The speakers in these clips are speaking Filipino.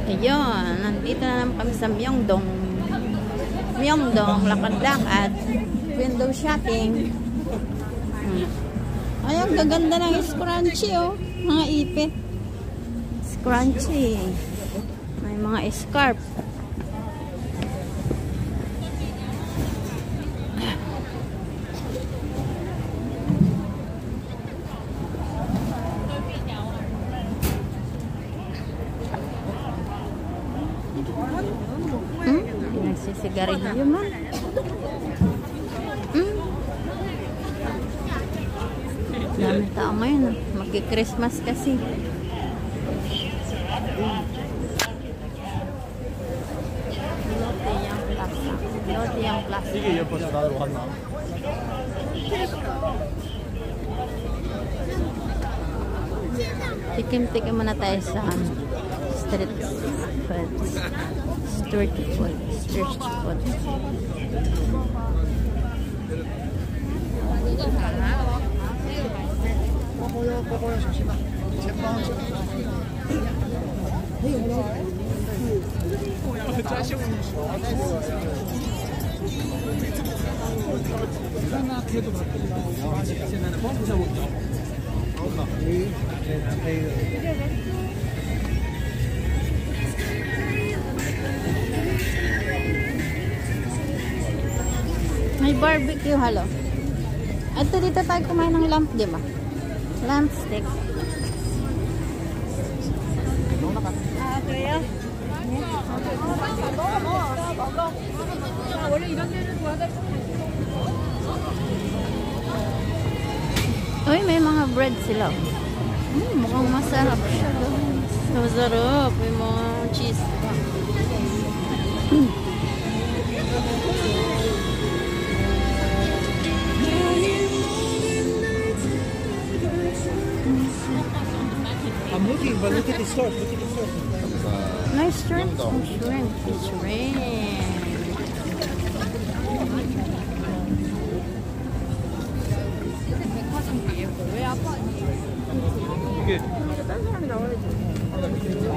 Ayun, nandito na naman kami sa Myeongdong. Myeongdong, lakad-lakad. Window shopping. Ay, ang gaganda ng scrunchie, oh. Mga ipit. Scrunchie. May mga scarf. Nagsisigarilyo man. Dami tao ngayon. Magki-Christmas kasi. Lotte yung plaza. 이게 예뻐서 나로 갔나? Tikim-tikim muna tayo sa street food. Street food. Street food. May barbecue halo. Ito dito tayo kumain ng lamp, di ba? Lamp stick. 그래요? 원래 이런 데는 uy, may mga bread sila. Mukhang masarap siya. Masarap. May mga cheese pa. I'm looking, but look at the store. Look at the store. Nice shrimp. Some shrimp. Shrimp.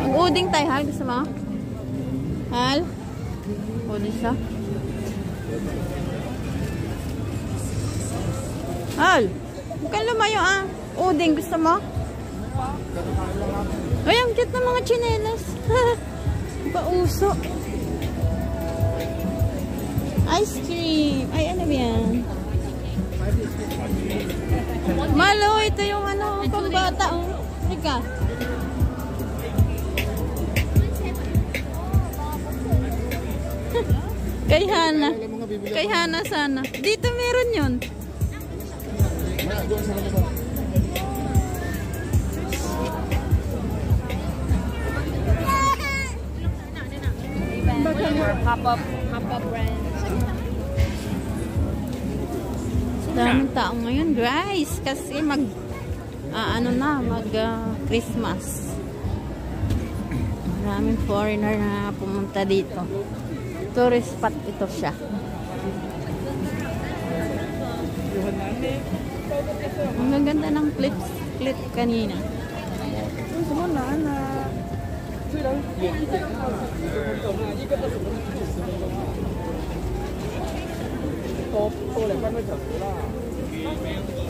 Mag-uding tayo, Hal. Gusto mo? Hal? Uding siya? Hal? Huwag kang lumayo, ah. Uding, gusto mo? Ay, ang cute ng mga chinelas. Pauso. Ice cream. Ay, ano yan? Malo, ito yung ano, pambata. Oh. Ika. Kay Hana. Kay Hana sana. Dito meron yun. Pop-up brand. Daming tao ngayon, guys. Kasi Christmas. Maraming foreigner na pumunta dito. Tourist spot ito siya. Ang ganda ng clip kanina.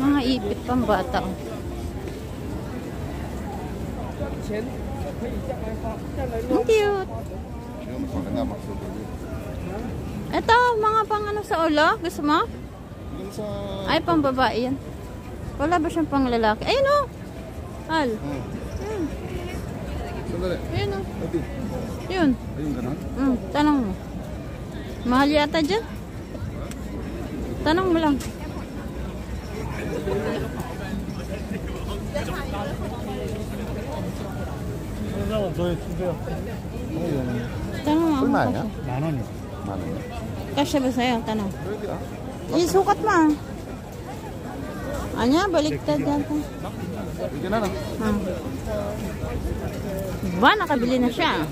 Mga ipit pang bata. Ang cute. Ito, mga pang ano sa ulo. Gusto mo? Ay, pang babae yan. Wala ba siyang pang lalaki? Ayun o. Al. Ayun o. Yun. Tanong mo. Mahal yata dyan. Tanong mo lang. Tanong mo. 얼마야? 만 원이요. 만 원. Kasya ba sa'yo? Tanong. Isukat mo ah. Anya, baliktad yata. 이게 나는. Ba, nakabili na siya.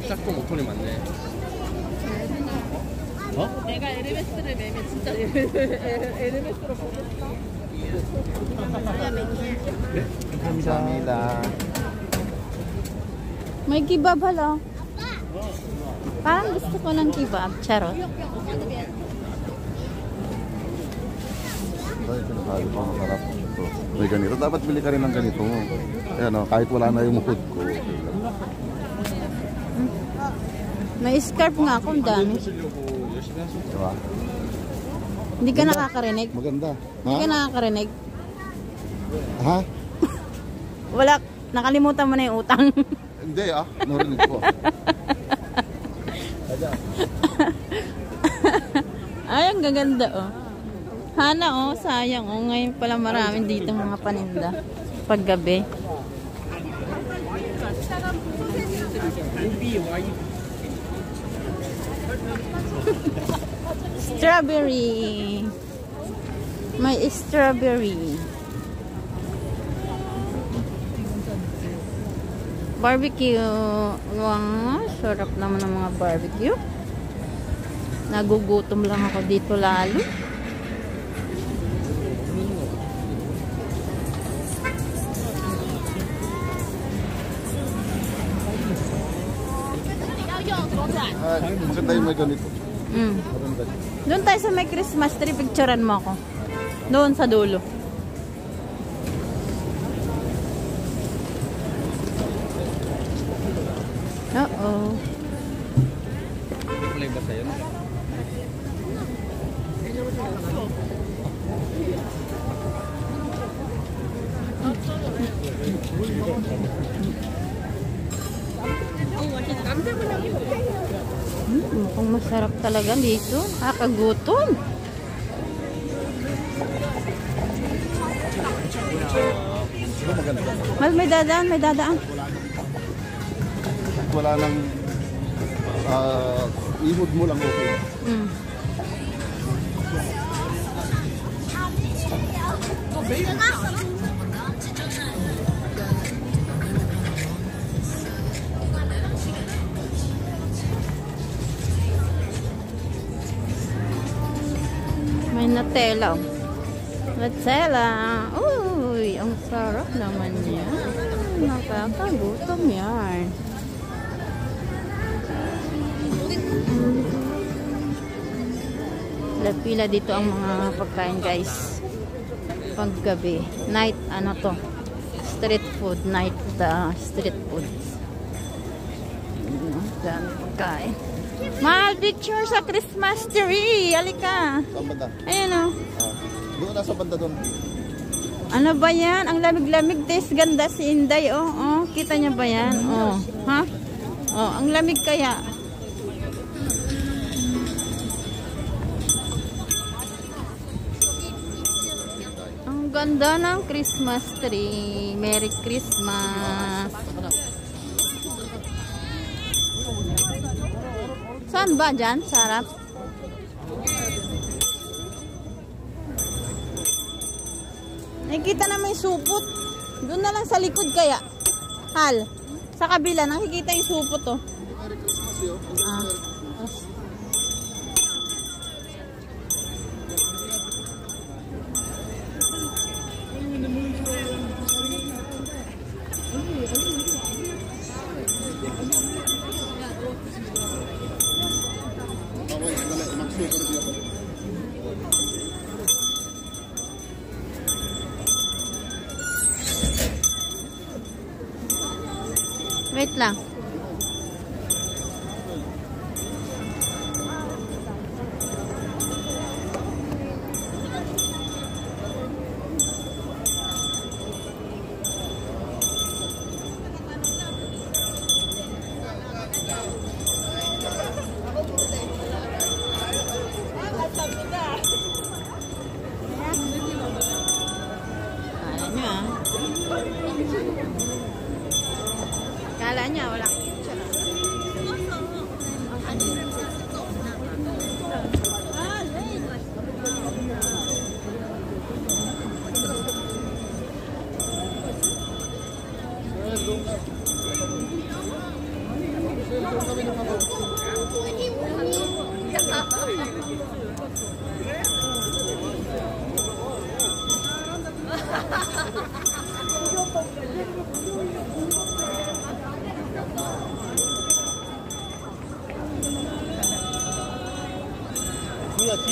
짝꿍 오토리 맞네. 어? 내가 에르메스를 매면 진짜 에르메스로 보겠어. 네? 감사합니다. May kebab hala. Parang gusto ko ng kebab. Charot. Ay, sinasabi ko, masarap. Ito. May ganito. Dapat bili ka rin ng ganito. Ayan o, kahit wala na yung mood ko. May scarf nga ako. Ang dami. Diba? Hindi ka nakakarinig? Maganda. Hindi ka nakakarinig? Ha? Wala. Nakalimutan mo na yung utang. Hindi narinig ko. Ay, ang gaganda oh. Hana oh, sayang oh. Ngayon pala maraming dito mga paninda. Paggabi. Strawberry. May strawberry. Barbecue. Wow, sarap naman ng mga barbecue. Nagugutom lang ako dito lalo. Maganda yung may ganito. Doon tayo sa may Christmas tree, picturean mo ako. Doon sa dulo. Uh-oh. Play ba sa'yo? Mukhang masarap talaga dito. Kakagutom. Mal, may dadaan, may dadaan. Wala nang ihod mo lang okay. May Nutella. Nutella. Uy, ang sarap naman yan. Nakakagutom yan. Pila dito ang mga pagkain guys. Paggabi. Night, ano to? Street food. Night, street food. Dami pagkain. Mahal picture sa Christmas tree. Halika. Saan banda? Ayan o. Doon nasa banda doon. Ano ba yan? Ang lamig-lamig. Taste ganda si Inday. Oh, oh. Kita niya ba yan? Oh. Ha? Oh, ang lamig kaya. Ang ganda ng Christmas tree. Merry Christmas. Saan ba dyan? Sarap. Nakikita na may supot. Doon na lang sa likod kaya. Hal. Sa kabila, nakikita yung supot oh. Merry Christmas yun. Wait lang. Kala niya wala.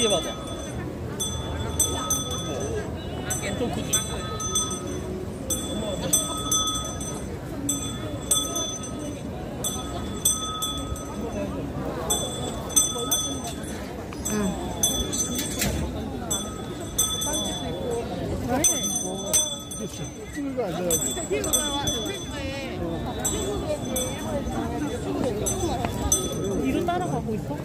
뒤에 봐봐. 좀 크지? 뒤로 따라가고 있어?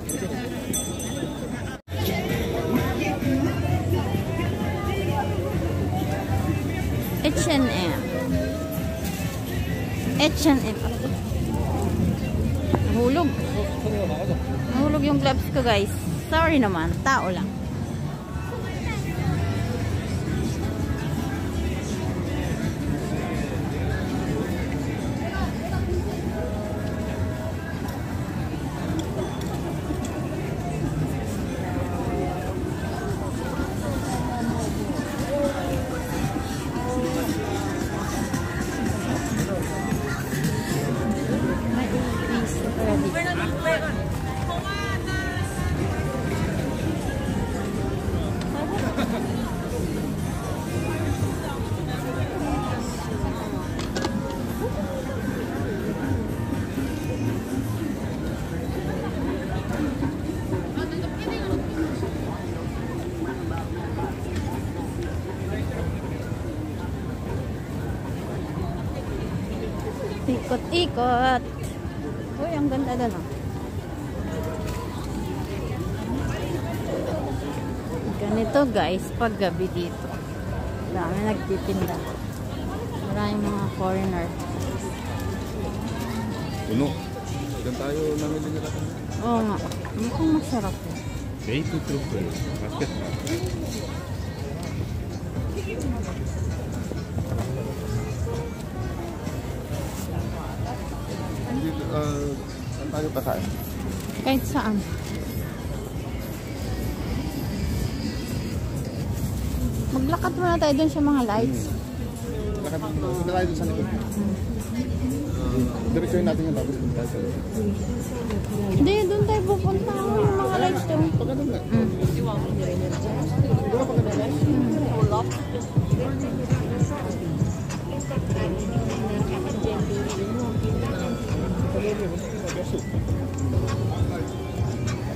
H&M. H&M. Hulog. Hulog yung gloves ko, guys. Sorry naman. Tao lang. Ikot-ikot. Uy, ang ganda doon, oh. Ganito, guys, pag gabi dito. Dami nagtitinda. Maraming mga foreigner. Puno. Diyan tayo namili nila. Oo nga. Mukhang masarap, eh. Bacon truffle. Basket na. Saan tayo kakain? Kahit saan. Maglakad muna tayo dun sa mga lights. Lakad tayo dun sa likod. Diretsuhin natin yung tapos dun tayo sa likod. Hindi, dun tayo pupunta. Yung mga lights dun. Pagkano nga?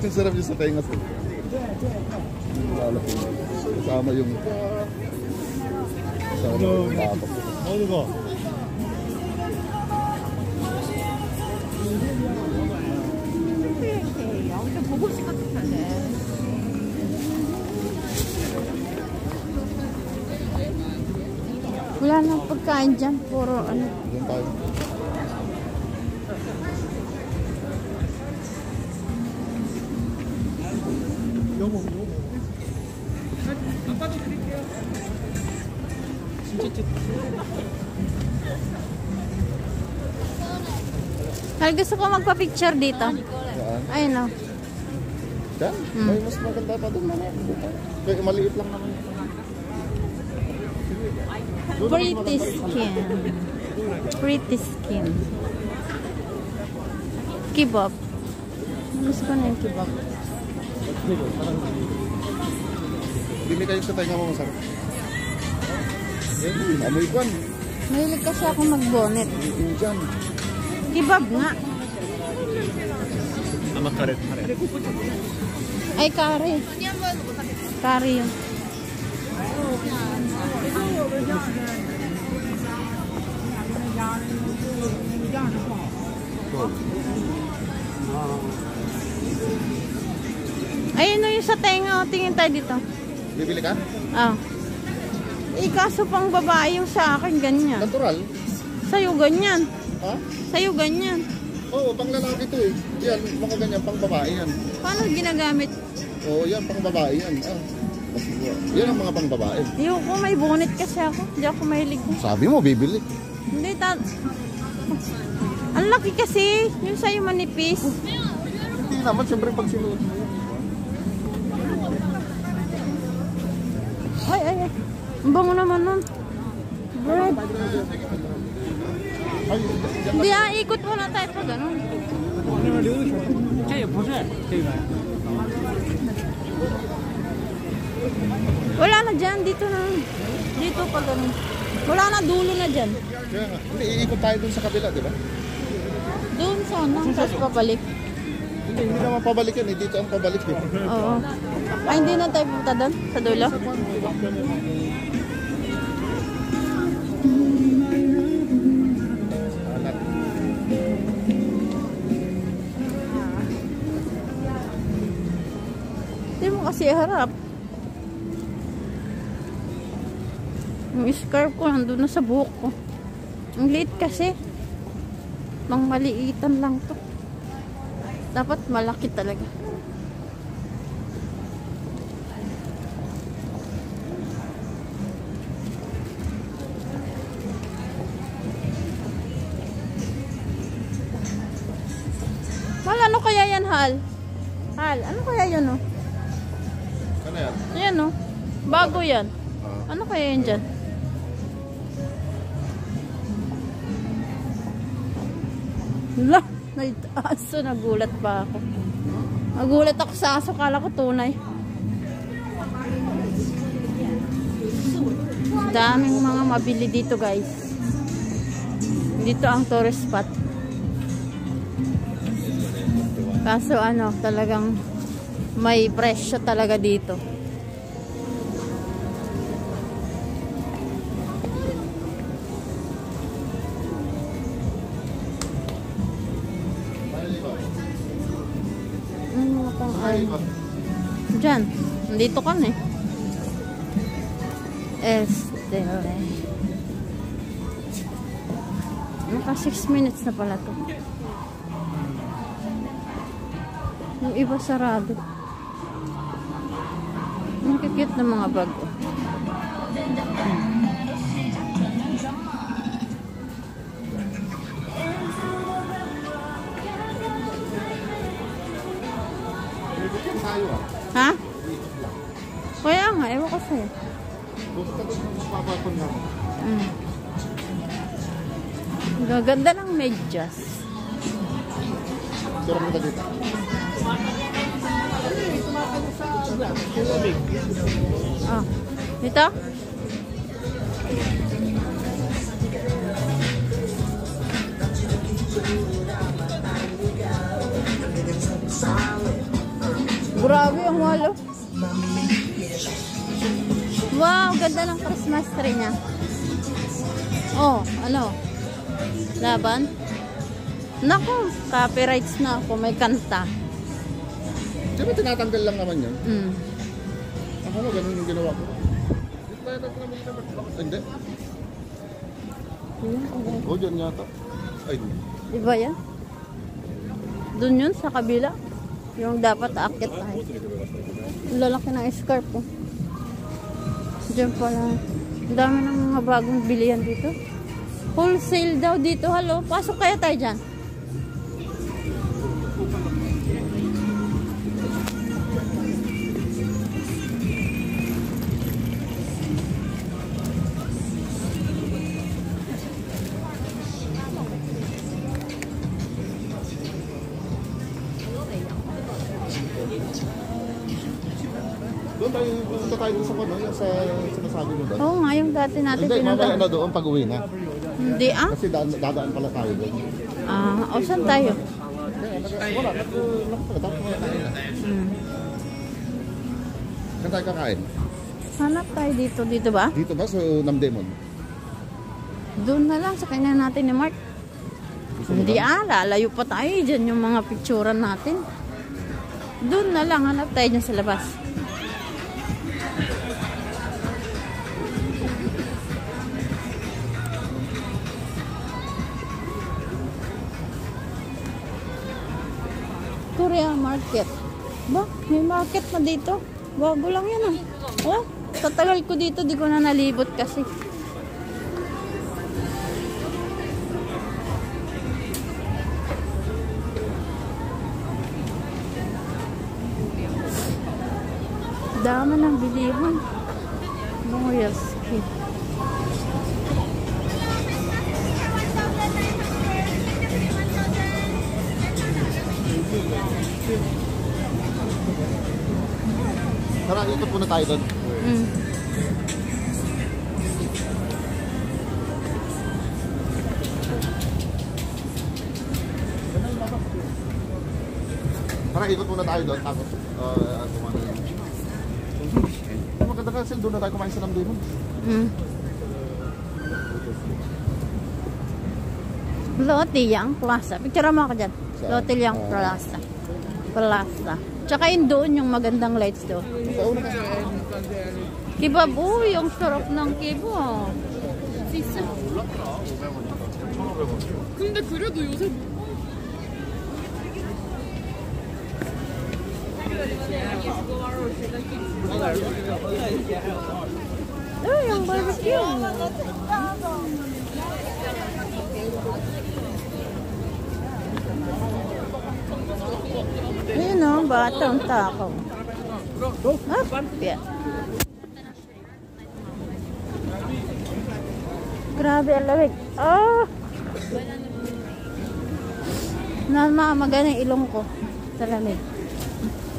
Ang sarap yung sa tengas. Kasama yung tapak. 어디 가? 여기서 보고 싶을 것 같은데. Wala nang pagkain dyan. Puro ano. Doon tayo. 여보. 아빠도 드릴게요. 진짜 Hal, gusto ko magpa-picture dito. Saan? Ayun, oh. Diyan? May mas maganda pa doon. Kaya maliit lang naman. Pretty skin. Pretty skin. Kebab. Gusto ko na yung kebab. Bili kayo sa tayo mo masarap. Amoy kwan. Mahilig kasi ako mag-bonnet. Diyan. Kebab nga. 아마 카레. Ay, kare. Kare yun. Ayun na yung sa tenga. Tingin tayo dito. Bibili ka? Ah. Eh, kaso pang babae yung sa akin, ganyan. Natural. Sa'yo, ganyan. Ha? Sa'yo, ganyan. Oo, pang lalaki to eh. Yan, mga ganyan, pang babae yan. Paano ginagamit? Oo, yan, pang babae yan. Ah. Yan ang mga pang babae. Ayoko, may bonnet kasi ako. Hindi ako mahilig. Sabi mo, bibili. Hindi, ang laki kasi. Yung sa'yo manipis. Hindi naman, siyempre pag sinuot mo yan. Ay, ay, ay. Ang bango naman nun. Bread. Hindi, ikot muna tayo pa ganun. Wala na dyan. Dito na. Dito pa ganun. Wala na, dulo na dyan. Kaya nga. Hindi, iikot tayo dun sa kabila, di ba? Doon sana. Tapos pabalik. Hindi naman pabalik yan. Dito ang pabalik eh. Oo. Ay, hindi na tayo pumunta doon? Sa dulo? Hindi mo kasi harap. Yung scarf ko nandun na sa buhok ko. Ang liit kasi. Mang maliitan lang to. Dapat malaki talaga. Mal, ano kaya yan, Hal? Hal, ano kaya yan, oh? Ano yan? Yan, oh. Bago yan. Ano kaya yan dyan? Wala, aso, nagulat pa ako. Nagulat ako sa aso, kala ko tunay. Daming mga mabili dito, guys. Dito ang tourist spot. Kaso ano, talagang may presyo talaga dito. Ano pang ano? Diyan. Nandito ka na eh. Estelle. Naka 6 minutes na pala to. Yung iba sarado. Ang cute na mga bag. Ha? Kaya nga, ewan ko sa'yo. Gaganda ng medyas. Pero mo dito. Ah, dito? Grabe ang walo. Wow, ganda ng Christmas tree niya. Oh, ano? Laban? Naku, copyrights na ako. May kanta. Di ba tinatanggal lang naman yun? Ako mo, ganun yung ginawa ko. Hindi. O, dyan yata. Ay, Diba yan? Doon yun, sa kabila. Yung dapat aakit tayo. Ang lalaki ng scarf po. Diyan pala. Ang dami ng mga bagong bilihan dito. Wholesale daw dito. Halo, pasok kaya tayo dyan. doon tayo, punta tayo sa ano, yung sa sinasabi mo doon. Oo nga, yung dati natin Hindi, mamaya pinuntahan. na doon pag uwi na. Hindi ah? Kasi dadaan pala tayo doon. Ah, o saan tayo? Wala, tapos wala tayo. Saan tayo kakain? Hanap tayo dito. Dito ba? Dito ba? So, Namdemon? Doon na lang sa kanya natin ni Mark. Hindi lalayo pa tayo. Diyan yung mga picturean natin. Doon na lang. Hanap tayo dyan sa labas. Korea market. Ba? May market na dito. Bago lang yan ah. Oh, tatagal ko dito. Di ko na nalibot kasi. Dama ng bilihan. Boyerski. Tara, ikot muna tayo doon. Mm. Tara, ikot muna tayo doon. Tapos, kumano yun. Maganda kasi doon na tayo kumain sa Lamdimon. Mm. Lotte Yang Plaza. Picture mo ako dyan. Saan? Lotte Yang Plaza. Plaza. Tsaka yun doon yung magandang lights doon. Sa una ka. Kebab. Uy, yung sarap ng kebab. 근데 그래도 요새 Uy, yung barbecue. Ayun o, batang takaw. Yeah. Grabe, ang lamig. Oh! Namamaga na yung ilong ko sa lamig.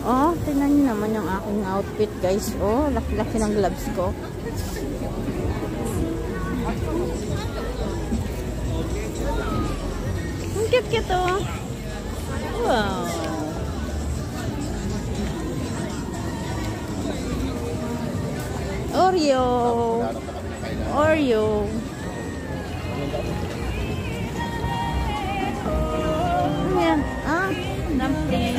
Oh, tingnan niyo naman yung aking outfit, guys. Oh, laki-laki ng gloves ko. Ang cute-cute, oh. Wow. Oreo. Oreo. Ano yan? Ah, dumpling.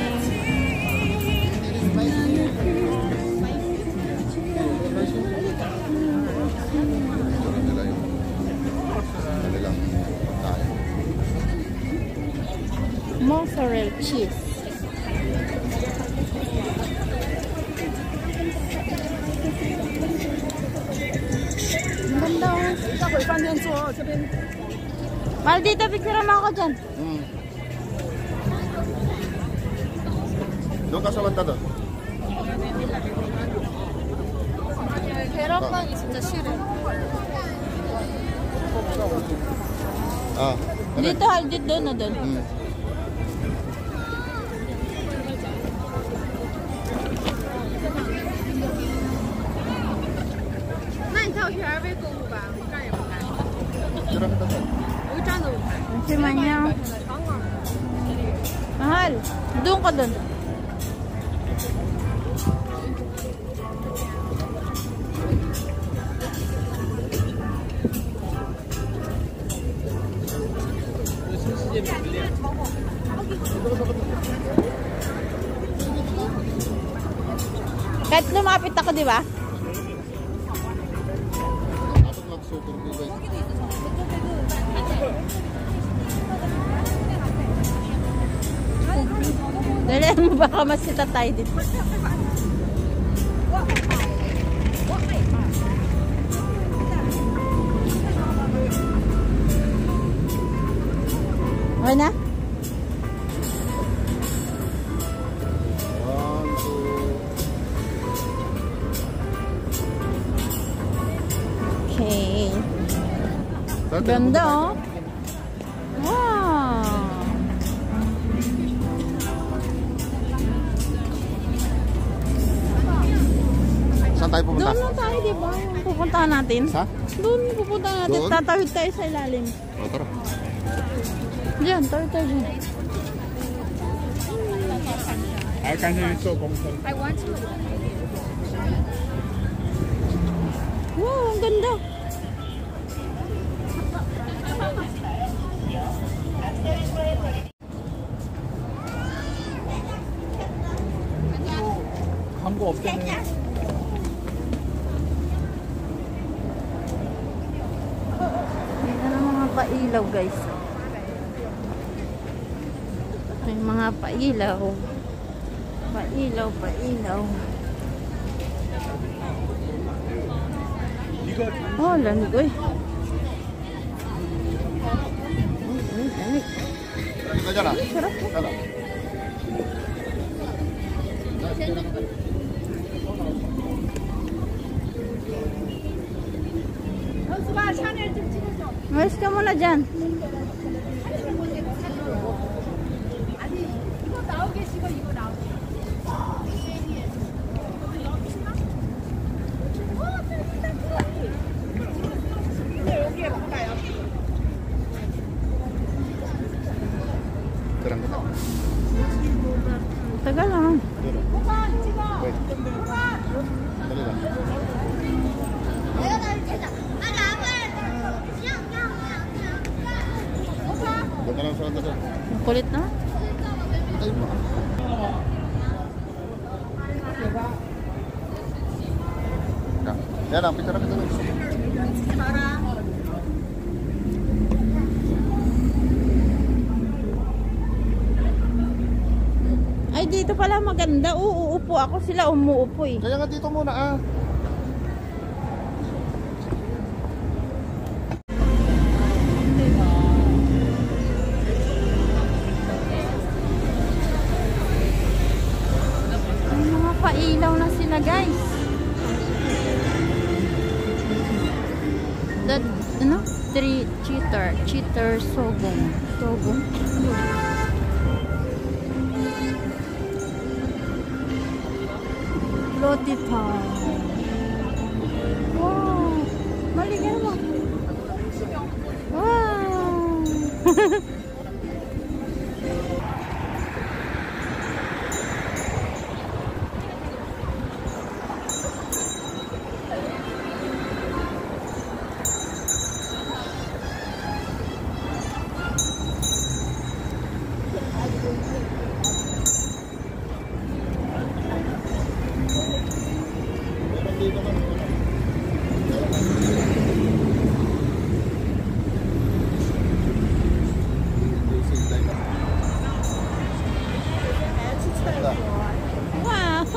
Mozzarella cheese. Ang ganda, oh. 要回饭店坐这边 Mahal dito, picture mo ako dyan. Doon ka sa banda doon. 계란빵이 진짜 싫어. Ah. Dito, haldi doon na doon. Tira kita doon. Si Manya. Mahal. Doon ka doon. Kahit lumapit ako, di ba? Dapat mag-super guys. Dali mo, baka masita tayo dito. Okay na? 1, 2. Okay. Saan tayo Ganda, pupunta? oh. Wow. Saan tayo pupunta? Doon na tayo, di ba? Yung pupuntahan natin. Sa? Doon pupuntahan natin. Doon? Tatawid tayo sa ilalim. O, tara. Diyan, tawid tayo dyan. Wow, ang ganda. 광고 없대네. Yan ang mga pailaw, guys. May mga pailaw. Pailaw, pailaw. Oh, langoy. Uy, lamig. Ito dyan ah. Sarap po. Tara. Malis ka muna dyan. Tagal naman. Wait. Dali lang. Doon ka lang sa kanta doon. Ang kulit na. Ay, ba? Yan lang, picture na kita doon. Ay, dito pala maganda. Uuupo ako. Sila umuupo eh. Kaya nga dito muna ah. Ay, mga pailaw na sila guys. That, ano? Cheater sobong. Sobong? Lotipan. Wow! Maligyan mo. Wow! Wow!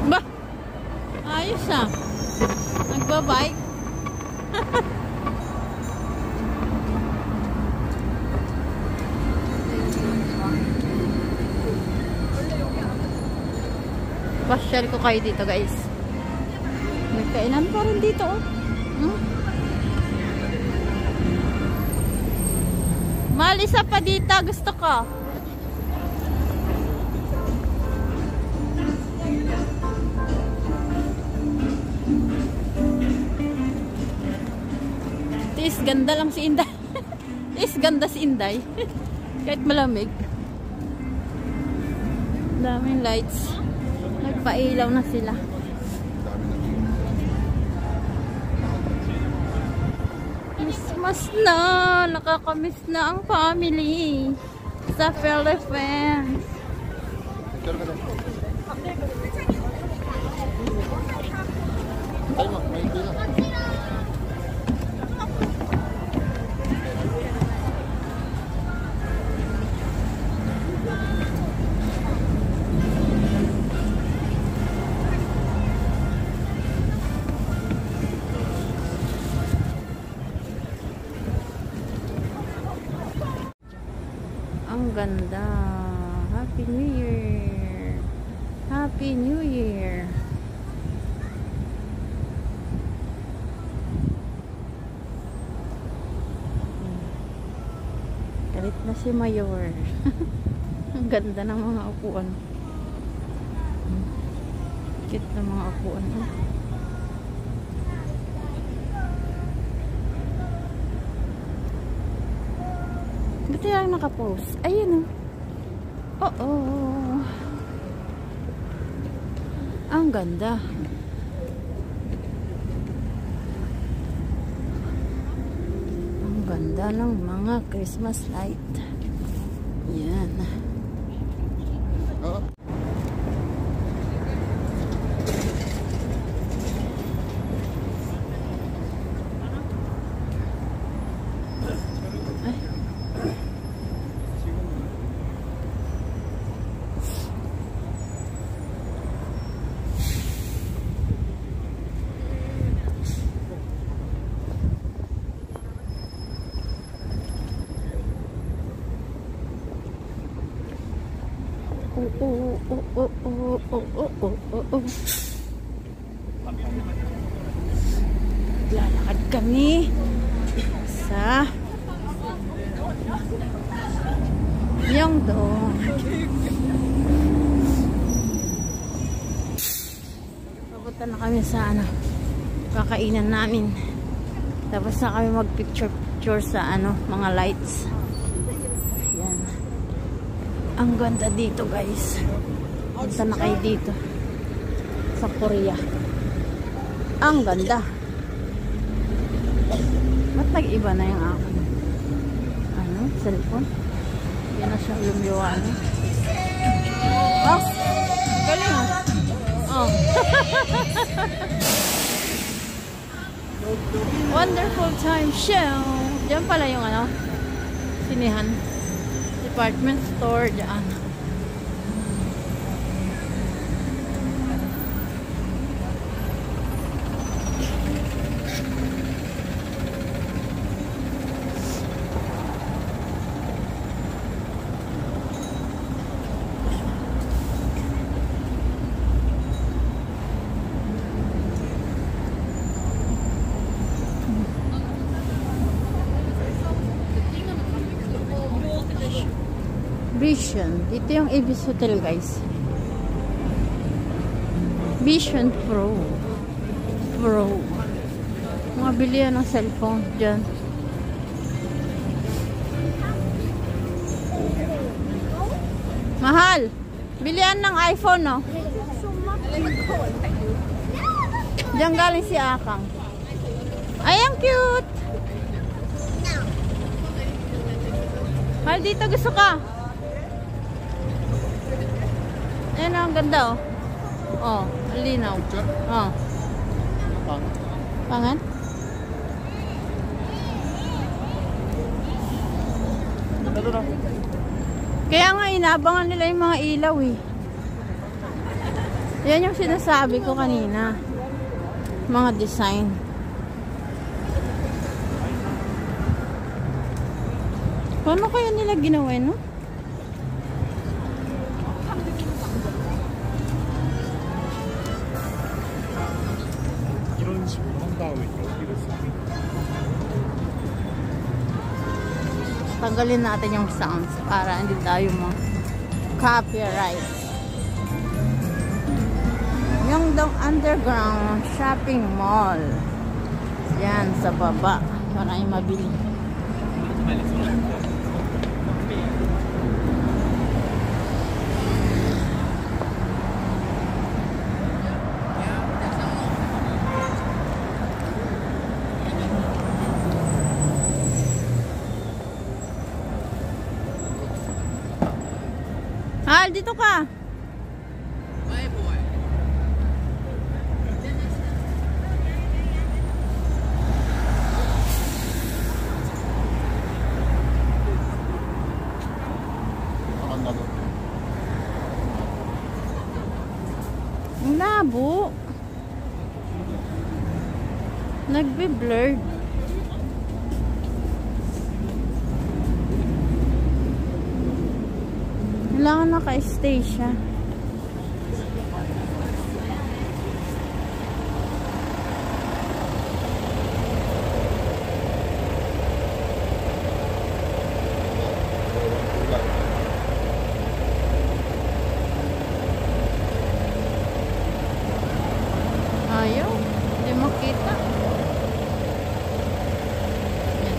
Ba? Ayos ah. Nagbabike. Pasyal ko kayo dito guys. May kainan pa rin dito oh. Hmm? Malisa pa dito. Gusto ko. Tis, ganda lang si Inday. Tis, ganda si Inday. Kahit malamig. Daming lights. Nagpailaw na sila. Christmas na! Nakakamiss na ang family sa Philippines. Picture ka doon. Ay, may pila. Ang ganda. Happy New Year. Happy New Year. Galit na si Mayor. Ang ganda ng mga upuan. Cute na mga upuan. Buti lang nakapost. Ayun oh. Oo. Ang ganda. Ang ganda ng mga Christmas light. Yan. Oo. Lalakad kami sa Myeongdong. Punta na kami sa ano, kakainan namin. Tapos na kami mag-picture sa ano, mga lights. Yan. Ang ganda dito, guys. Punta na kayo dito. Sa Korea. Ang ganda. Ba't nag-iba na yung akin? Ano? Cellphone? Yan na siya lumiwan. Oh! Galing ah! Oh! Wonderful time show! Diyan pala yung ano? Sinihan. Department store dyan. Vision. Dito yung Ibis Hotel, guys. Vision Pro. Mga bilihan ng cellphone dyan. Mahal. Bilihan ng iPhone, no? Diyan galing si Akang. Ay, ang cute. Mahal, dito gusto ka. Ayan, ang ganda, oh. Oh, linaw. Oh. Pangan? Kaya nga, inabangan nila yung mga ilaw, eh. Yan yung sinasabi ko kanina. Mga design. Paano kaya nila ginawa, no? 이런 식으로 한 다음에 여기를 쓰고 Tanggalin natin yung sounds para hindi tayo copyright. Yung underground shopping mall. Yan, sa baba. Maraming mabili. Hal, dito ka. Ang labo. Nagbe-blurred. Kailangan naka-stay siya. Ayaw. Hindi makita. Yan.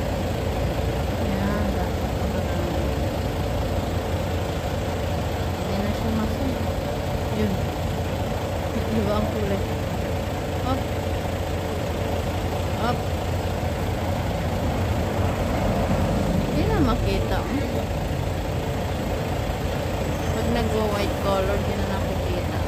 Yan. Hindi na siya masok. Yun. Diba ang kulay? Up. Up. Hindi na makita. Pag nagwa-white color, hindi na nakikita.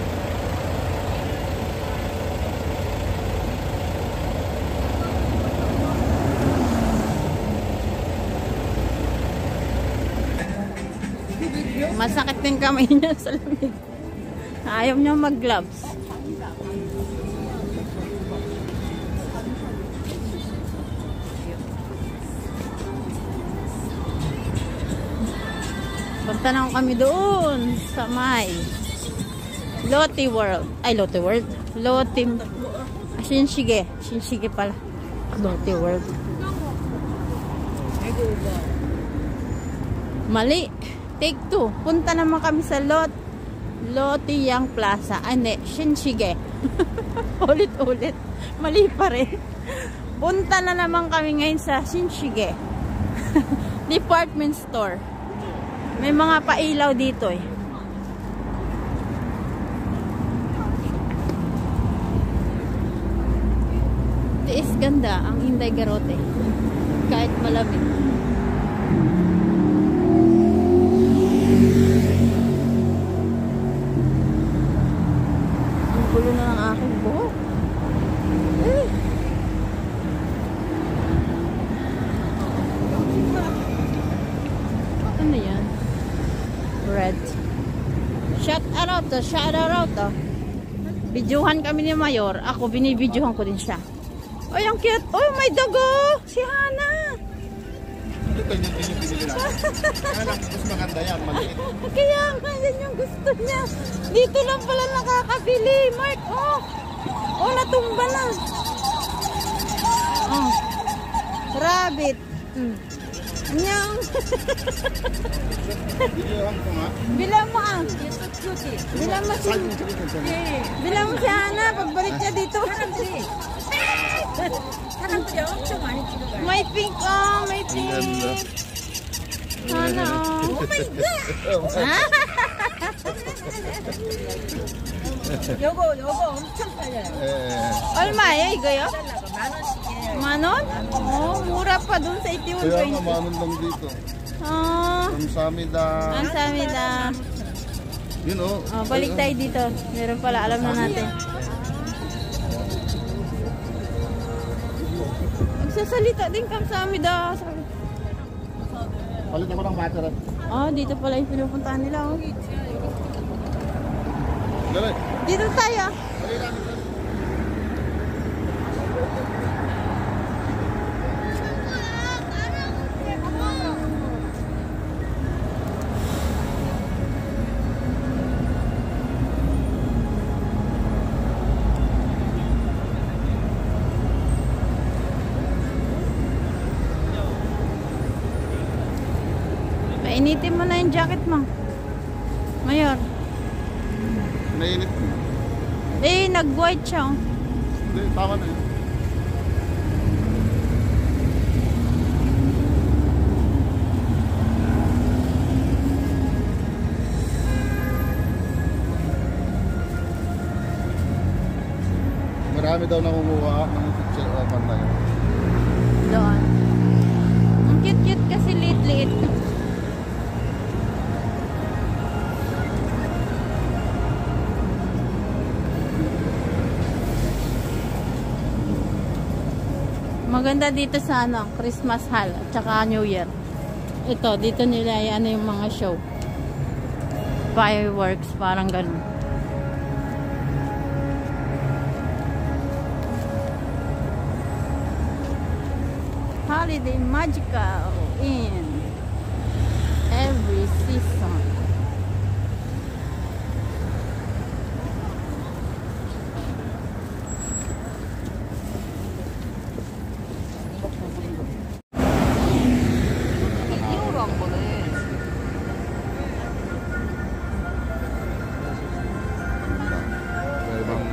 Masakit din kamay niya sa lamig. Ayaw niya mag-gloves. Punta na kami doon sa may Lotte World. Ay, Lotte World. Lotte Shinshige. Shinshige pala. Lotte World. Mali. Take 2. Punta naman kami sa Lotiyang Plaza. Ah, hindi. Shinshige. Ulit-ulit. Mali pa rin. Punta na naman kami ngayon sa Shinshige. Department store. May mga pailaw dito eh. Tiis ganda ang Inday Garote. Kahit malamig. Ang gulo na ng aking buhok. Eh. Ano yan? Red. Shout out. Bidyuhan kami ni Mayor. Ako, binibidyuhan ko din siya. Ay, ang cute. Oh, may dago. Si Hana. Ito yung pinili namin. Mas maganda yan, maliit. Kaya nga, yan yung gusto niya. Dito lang pala nakakabili. Mark, oh. Oh, natumba na. Oh. Rabbit. Nyang. Bilihan ko nga. Bila mo ah. Bila mo si... Bila mo si Hana. Pagbalik niya dito. May pink oh. May pink. Hana oh. Oh my God. 요거 엄청 팔려요. 얼마예요 이거요? 만 원씩에. 10,000원? Oh, mura pa dun sa Itiwan Kaya nga 20. manon lang dito. Oh, Kamsamida. ang samida. Yun o. Oh, balik tayo dito. Meron pala, alam na natin. Magsasalita din kamsamida. Palit ako ng battery. Oh, dito pala yung pinupuntahan nila. Oh. Dali. Dito tayo. Dali namin. Painitin mo na yung jacket mo. Mayor. Nainit. Eh, nag-white siya. Oh. Hindi, tama na yun. Marami daw nangunguha ng picture open na yun. Doon. Ang cute-cute kasi liit-liit. Maganda dito sa ano, Christmas Hall at saka New Year. Ito, dito nila ano yung mga show. Fireworks, parang ganun. Holiday magical in every season. 이후로 한 거네. Sa ibang...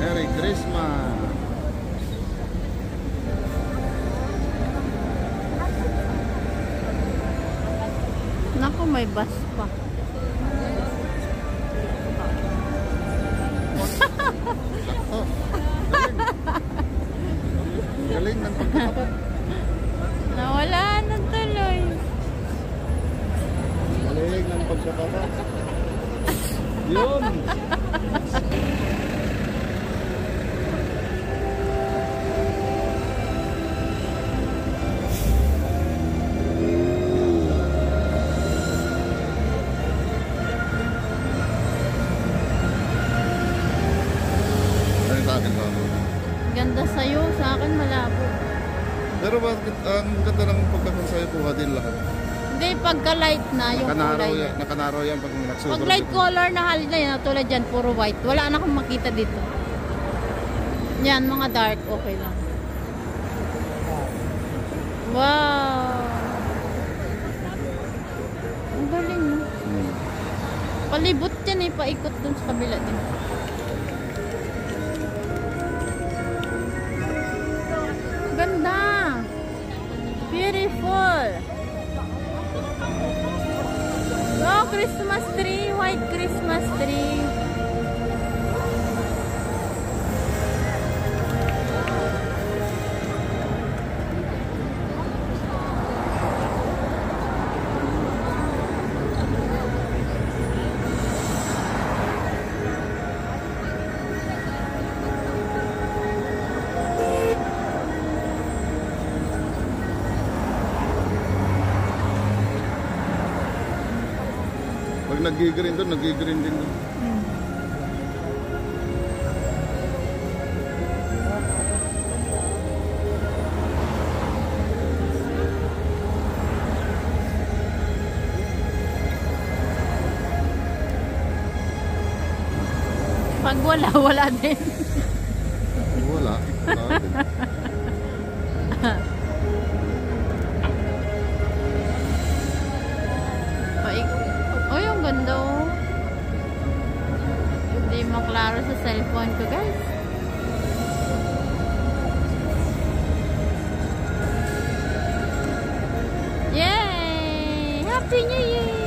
Merry Christmas! Naku, may bus pa. Oh, galing ng pagkakapag. Nawala na tuloy. Galing ng pagkakapag. Yun! Ano sa akin ba? Ganda sa'yo, sa akin malabo. Pero bakit ang ganda ng pagkakonsaya po din lahat. Hindi, pagka light na yung kulay. Nakanaraw yan pag nagsobrang. Pag light color na halos na yan, tulad dyan, puro white. Wala na akong makita dito. Yan, mga dark, okay lang. Wow! Ang galing, no? Palibot yan eh, paikot dun sa kabila din. Ganda! Beautiful! Oh, Christmas tree! White Christmas tree! Pag nag-green doon, nag-green din doon. Pag wala, wala din. Wala. Wala din. Oh, yung ganda oh. Hindi maklaro sa cellphone ko, guys. Yay! Happy New Year!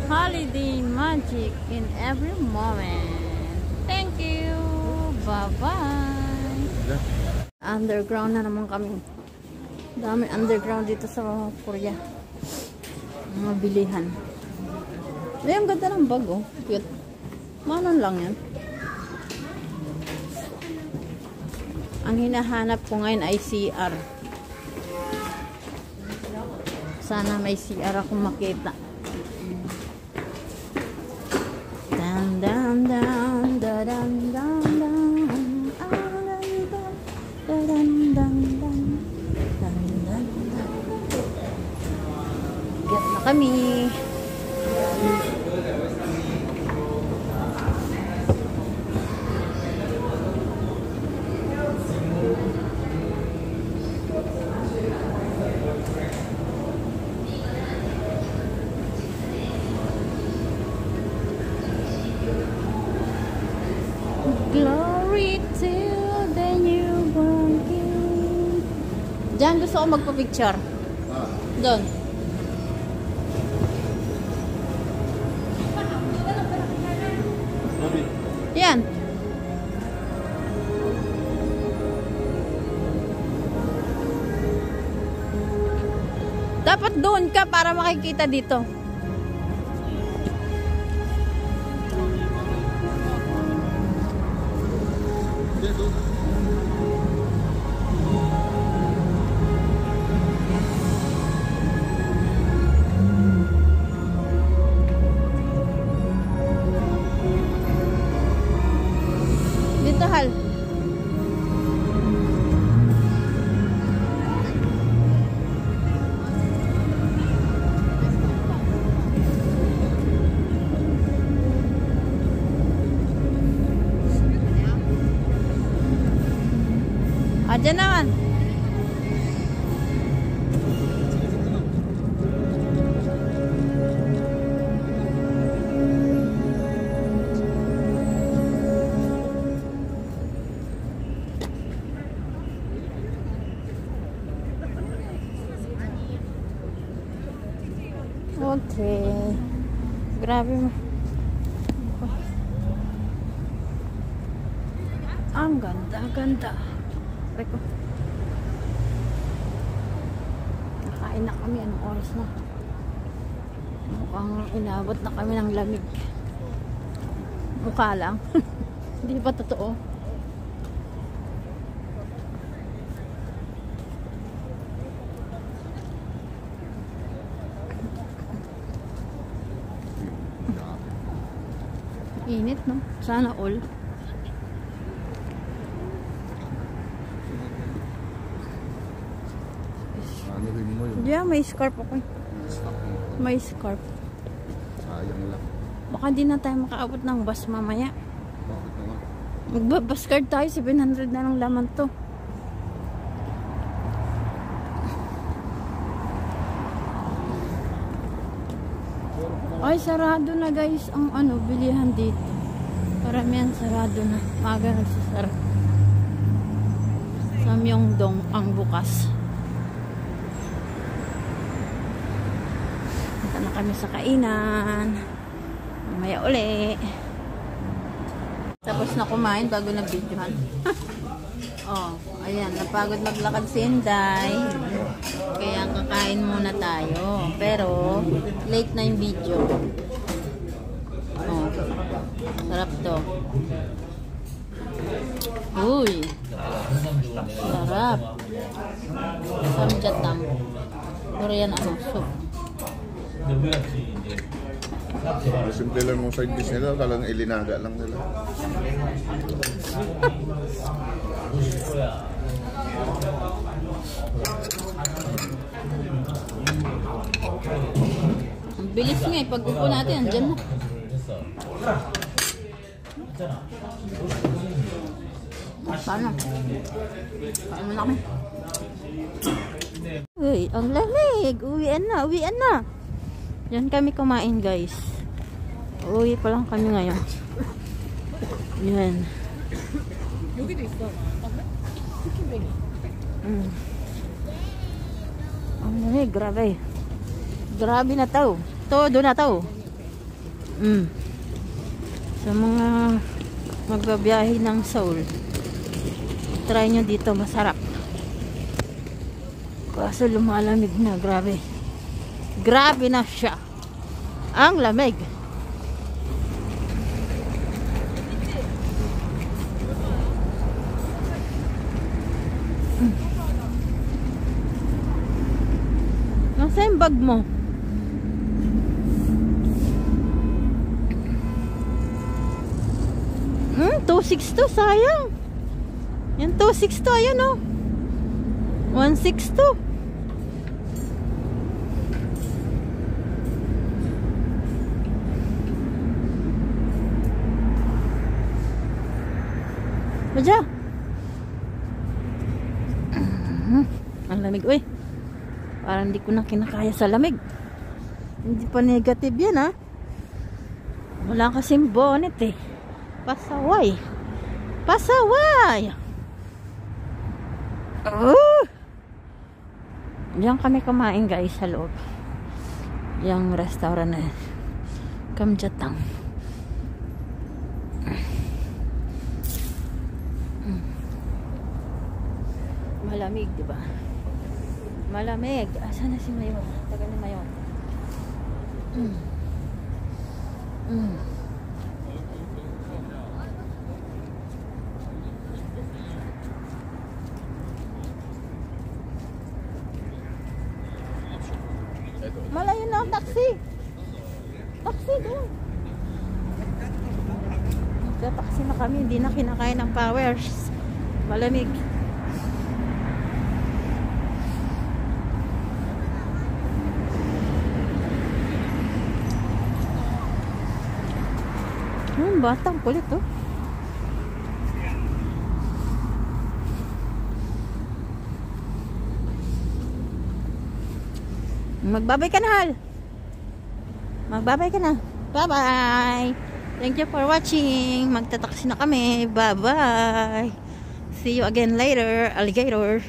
Holiday magic in every moment. Thank you. Bye-bye. Yeah. Underground na naman kami. Dami underground dito sa Korea. Mga bilihan. Ay, ang ganda ng bag, oh. Cute. Manon lang yan. Ang hinahanap ko ngayon ay CR. Sana may CR akong makita. Dan dan dan dan dan dan dan dan. Get na kami. Glory to the newborn King. Diyan gusto ko magpa-picture. Doon. Yan. Dapat doon ka para makikita dito. Dito, Hal. Diyan naman. Okay. Grabe mo. Ang ganda, ganda. Reko. Nakain na kami. Anong oras na? Mukhang inabot na kami ng lamig. Mukha lang. Hindi pa totoo. Init, no? Sana all. Ano rin mo yun? Yeah, may scarf ako. Stock mo. May scarf. Sayang lang. Baka di na tayo makaabot ng bus mamaya. Bakit naman? Magbabus card tayo, 700 na lang laman to. Ay, sarado na guys ang bilihan dito. Paramihan sarado na. Maga nagsasara. Sa Myeongdong ang bukas. Punta na kami sa kainan. Mamaya uli. Tapos na kumain bago na videohan. Oh, ayan, napagod maglakad si Inday. Kaya kakain muna tayo. Pero late na yung video. Oh. Sarap to. Uy. Sarap. Samjatang. Korean soup. Simple lang yung side dish nila, talagang ilinaga lang nila. Ang bilis nga pag upo natin, andyan na. Paano? Paano na kami? Uy, ang lamig. Uwian na. Diyan kami kumain guys. Uwi pa lang kami ngayon. Yan. 여기도 있어. 치킨백이. Ang lamig, grabe. Grabe na to. Todo na to. Sa mga magbabiyahe ng Seoul, try nyo dito, masarap. Kaso lumalamig na, grabe. Grabe na siya. Ang lamig. Nasa yung bag mo? $262, sayang. Yan, $262, ayan o. $162. Madya. Ang lamig, uy. Parang hindi ko na kinakaya sa lamig. Hindi pa negative yan, ha. Wala kasing bonnet, eh. Pasaway. Diyan kami kumain guys sa loob. Yung restaurant na Kamjatang. Malamig, diba? Malamig. Asan na si Mayon? Tagal ni Mayon. Malayo na ang taxi. Taxi doon. Nagta-taxi na kami. Hindi na kinakain ng powers. Malamig. Batang kulit, oh. Magbabay ka na, Hal. Magbabay ka na. Bye-bye. Thank you for watching. Magtataksi na kami. Bye-bye. See you again later, alligator.